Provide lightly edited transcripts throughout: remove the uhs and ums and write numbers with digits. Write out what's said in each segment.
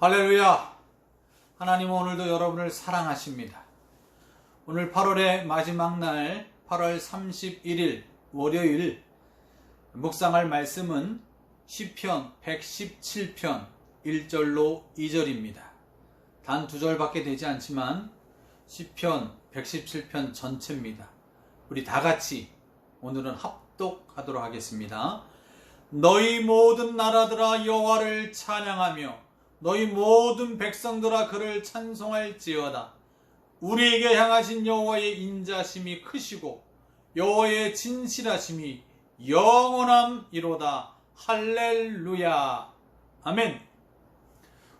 할렐루야! 하나님은 오늘도 여러분을 사랑하십니다. 오늘 8월의 마지막 날 8월 31일 월요일 묵상할 말씀은 시편 117편 1절로 2절입니다. 단 2절밖에 되지 않지만 시편 117편 전체입니다. 우리 다같이 오늘은 합독하도록 하겠습니다. 너희 모든 나라들아 여호와를 찬양하며 너희 모든 백성들아 그를 찬송할지어다. 우리에게 향하신 여호와의 인자심이 크시고 여호와의 진실하심이 영원함이로다. 할렐루야. 아멘.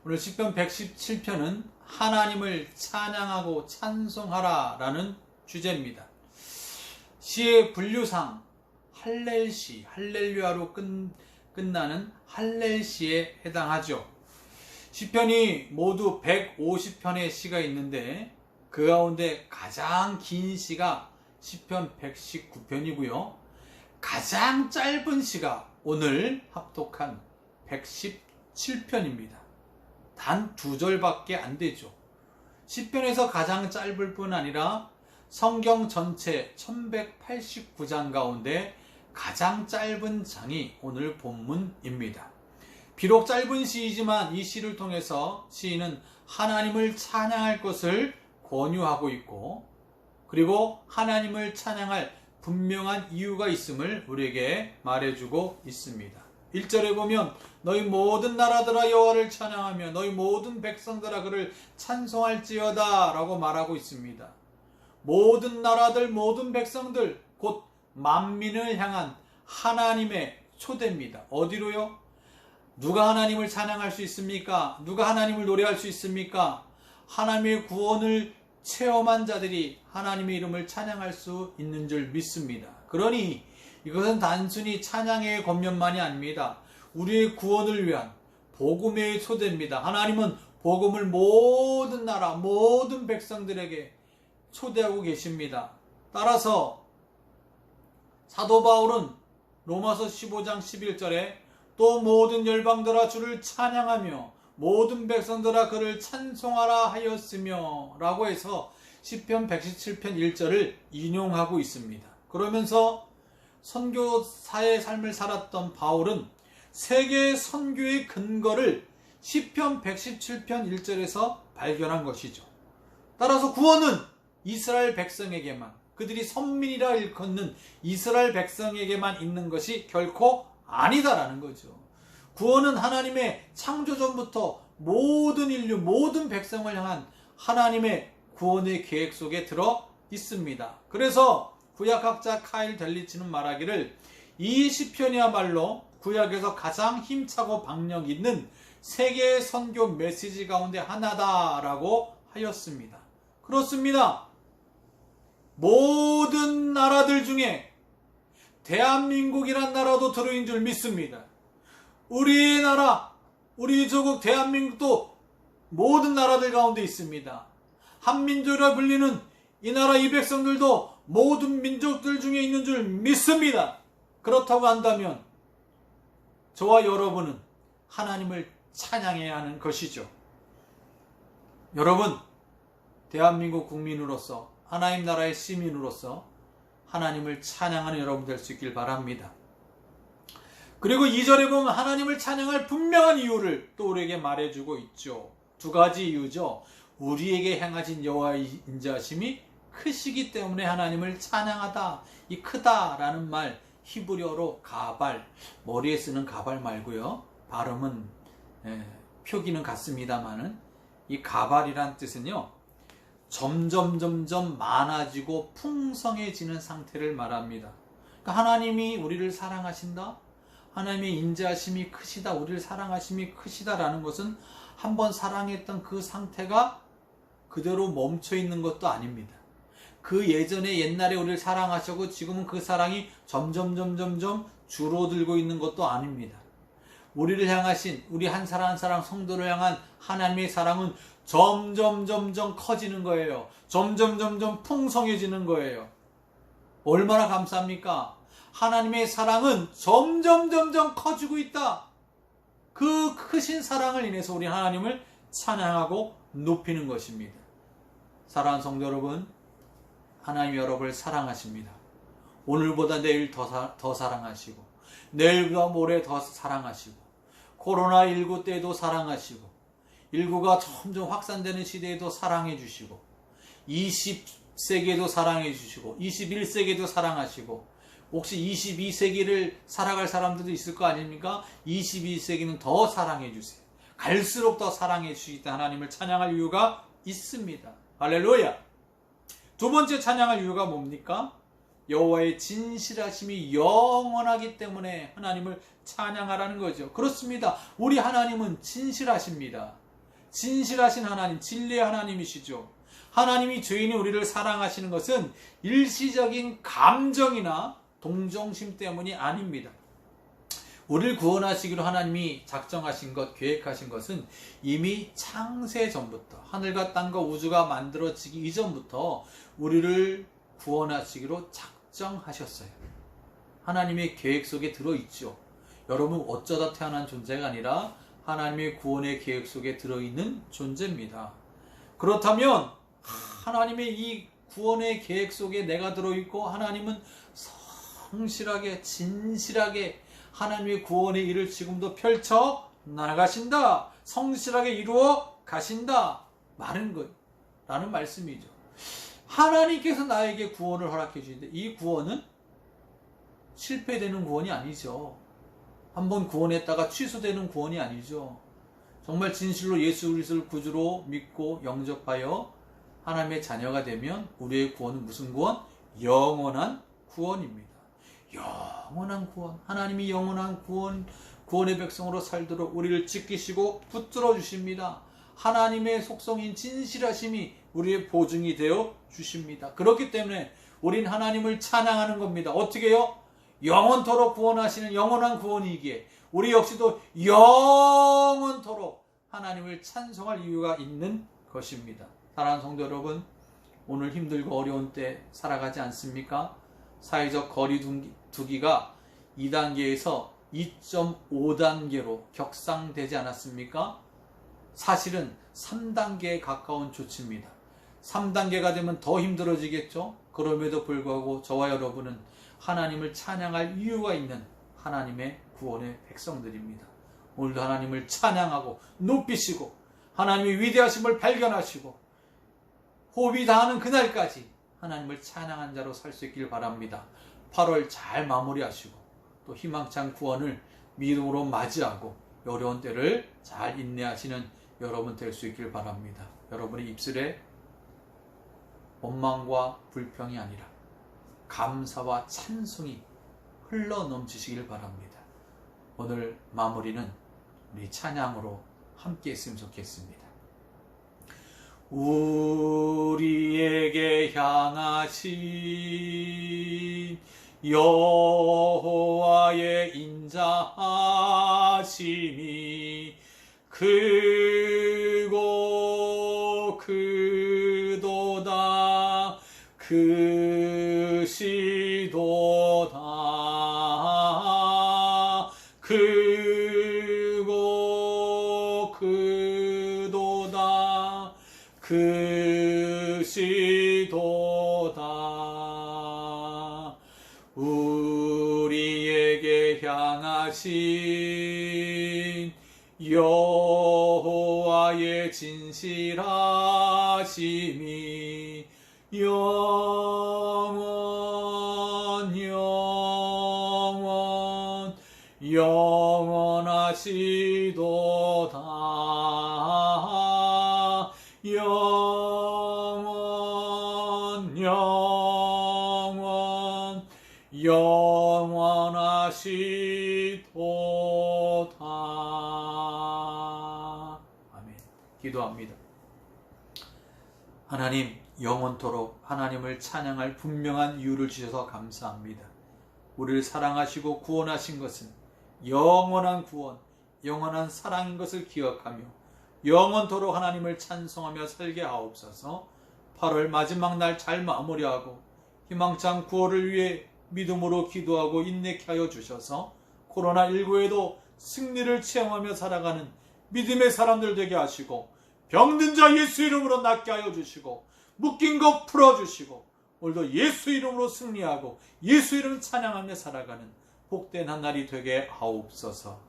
오늘 시편 117편은 하나님을 찬양하고 찬송하라 라는 주제입니다. 시의 분류상 할렐시, 할렐루야로 끝나는 할렐시에 해당하죠. 시편이 모두 150편의 시가 있는데 그 가운데 가장 긴 시가 시편 119편이고요. 가장 짧은 시가 오늘 합독한 117편입니다. 단 2절밖에 안 되죠. 시편에서 가장 짧을 뿐 아니라 성경 전체 1189장 가운데 가장 짧은 장이 오늘 본문입니다. 비록 짧은 시이지만 이 시를 통해서 시인은 하나님을 찬양할 것을 권유하고 있고 그리고 하나님을 찬양할 분명한 이유가 있음을 우리에게 말해주고 있습니다. 1절에 보면 너희 모든 나라들아 여호와를 찬양하며 너희 모든 백성들아 그를 찬송할지어다 라고 말하고 있습니다. 모든 나라들 모든 백성들 곧 만민을 향한 하나님의 초대입니다. 어디로요? 누가 하나님을 찬양할 수 있습니까? 누가 하나님을 노래할 수 있습니까? 하나님의 구원을 체험한 자들이 하나님의 이름을 찬양할 수 있는 줄 믿습니다. 그러니 이것은 단순히 찬양의 권면만이 아닙니다. 우리의 구원을 위한 복음의 초대입니다. 하나님은 복음을 모든 나라, 모든 백성들에게 초대하고 계십니다. 따라서 사도 바울은 로마서 15장 11절에 또 모든 열방들아 주를 찬양하며 모든 백성들아 그를 찬송하라 하였으며 라고 해서 시편 117편 1절을 인용하고 있습니다. 그러면서 선교사의 삶을 살았던 바울은 세계 선교의 근거를 시편 117편 1절에서 발견한 것이죠. 따라서 구원은 이스라엘 백성에게만, 그들이 선민이라 일컫는 이스라엘 백성에게만 있는 것이 결코 아니다라는 거죠. 구원은 하나님의 창조전부터 모든 인류, 모든 백성을 향한 하나님의 구원의 계획 속에 들어 있습니다. 그래서 구약학자 카일 델리치는 말하기를 이 시편이야말로 구약에서 가장 힘차고 박력 있는 세계 선교 메시지 가운데 하나다라고 하였습니다. 그렇습니다. 모든 나라들 중에 대한민국이란 나라도 들어있는 줄 믿습니다. 우리의 나라, 우리 조국 대한민국도 모든 나라들 가운데 있습니다. 한민족이라 불리는 이 나라 이 백성들도 모든 민족들 중에 있는 줄 믿습니다. 그렇다고 한다면 저와 여러분은 하나님을 찬양해야 하는 것이죠. 여러분, 대한민국 국민으로서 하나님 나라의 시민으로서 하나님을 찬양하는 여러분 될 수 있길 바랍니다. 그리고 2절에 보면 하나님을 찬양할 분명한 이유를 또 우리에게 말해주고 있죠. 2가지 이유죠. 우리에게 행하신 여호와의 인자심이 크시기 때문에 하나님을 찬양하다. 이 크다라는 말 히브리어로 가발, 머리에 쓰는 가발 말고요. 발음은 표기는 같습니다만은 이 가발이란 뜻은요. 점점 많아지고 풍성해지는 상태를 말합니다. 그러니까 하나님이 우리를 사랑하신다. 하나님의 인자심이 크시다. 우리를 사랑하심이 크시다라는 것은 한번 사랑했던 그 상태가 그대로 멈춰 있는 것도 아닙니다. 그 예전에 옛날에 우리를 사랑하셨고 지금은 그 사랑이 점점 줄어들고 있는 것도 아닙니다. 우리를 향하신 우리 한 사람 한 사람 성도를 향한 하나님의 사랑은 점점 커지는 거예요. 점점 풍성해지는 거예요. 얼마나 감사합니까? 하나님의 사랑은 점점 커지고 있다. 그 크신 사랑을 인해서 우리 하나님을 찬양하고 높이는 것입니다. 사랑하는 성도 여러분, 하나님 여러분을 사랑하십니다. 오늘보다 내일 더 사랑하시고, 내일보다 모레 더 사랑하시고, 코로나19 때도 사랑하시고, 인구가 점점 확산되는 시대에도 사랑해 주시고, 20세기에도 사랑해 주시고, 21세기에도 사랑하시고, 혹시 22세기를 살아갈 사람들도 있을 거 아닙니까? 22세기는 더 사랑해 주세요. 갈수록 더 사랑해 주시기 때문에 하나님을 찬양할 이유가 있습니다. 할렐루야! 두 번째 찬양할 이유가 뭡니까? 여호와의 진실하심이 영원하기 때문에 하나님을 찬양하라는 거죠. 그렇습니다. 우리 하나님은 진실하십니다. 진실하신 하나님, 진리의 하나님이시죠. 하나님이 죄인이 우리를 사랑하시는 것은 일시적인 감정이나 동정심 때문이 아닙니다. 우리를 구원하시기로 하나님이 작정하신 것, 계획하신 것은 이미 창세 전부터, 하늘과 땅과 우주가 만들어지기 이전부터 우리를 구원하시기로 작정하셨어요. 하나님의 계획 속에 들어있죠. 여러분 어쩌다 태어난 존재가 아니라 하나님의 구원의 계획 속에 들어있는 존재입니다. 그렇다면 하나님의 이 구원의 계획 속에 내가 들어있고, 하나님은 성실하게 진실하게 하나님의 구원의 일을 지금도 펼쳐 나가신다, 성실하게 이루어 가신다 라는 말씀이죠. 하나님께서 나에게 구원을 허락해 주시는데 이 구원은 실패되는 구원이 아니죠. 한번 구원했다가 취소되는 구원이 아니죠. 정말 진실로 예수 그리스도를 구주로 믿고 영접하여 하나님의 자녀가 되면 우리의 구원은 무슨 구원? 영원한 구원입니다. 영원한 구원. 하나님이 영원한 구원의 백성으로 살도록 우리를 지키시고 붙들어 주십니다. 하나님의 속성인 진실하심이 우리의 보증이 되어 주십니다. 그렇기 때문에 우린 하나님을 찬양하는 겁니다. 어떻게 해요? 영원토록 구원하시는 영원한 구원이기에 우리 역시도 영원토록 하나님을 찬송할 이유가 있는 것입니다. 사랑하는 성도 여러분, 오늘 힘들고 어려운 때 살아가지 않습니까? 사회적 거리두기가 2단계에서 2.5단계로 격상되지 않았습니까? 사실은 3단계에 가까운 조치입니다. 3단계가 되면 더 힘들어지겠죠? 그럼에도 불구하고 저와 여러분은 하나님을 찬양할 이유가 있는 하나님의 구원의 백성들입니다. 오늘도 하나님을 찬양하고 높이시고 하나님의 위대하심을 발견하시고 호흡이 다하는 그날까지 하나님을 찬양한 자로 살 수 있길 바랍니다. 8월 잘 마무리하시고 또 희망찬 구원을 믿음으로 맞이하고 어려운 때를 잘 인내하시는 여러분 될 수 있길 바랍니다. 여러분의 입술에 원망과 불평이 아니라 감사와 찬송이 흘러 넘치시길 바랍니다. 오늘 마무리는 우리 찬양으로 함께 했으면 좋겠습니다. 우리에게 향하신 여호와의 인자하심이 크고 크도다 크시도다 크고 크도다 크시도다 우리에게 향하신 여호와의 진실하심이 영원하시도다 영원하시도다. 아멘. 기도합니다. 하나님, 영원토록 하나님을 찬양할 분명한 이유를 주셔서 감사합니다. 우리를 사랑하시고 구원하신 것은 영원한 구원, 영원한 사랑인 것을 기억하며 영원토록 하나님을 찬송하며 살게 하옵소서. 8월 마지막 날 잘 마무리하고 희망찬 구원을 위해 믿음으로 기도하고 인내케 하여 주셔서 코로나19에도 승리를 체험하며 살아가는 믿음의 사람들 되게 하시고, 병든 자 예수 이름으로 낫게 하여 주시고, 묶인 것 풀어주시고, 오늘도 예수 이름으로 승리하고 예수 이름 찬양하며 살아가는 복된 한 날이 되게 하옵소서.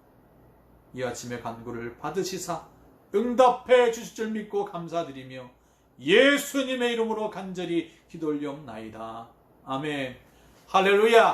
이 아침의 간구를 받으시사 응답해 주실 줄 믿고 감사드리며 예수님의 이름으로 간절히 기도 올리옵나이다. 아멘. 할렐루야.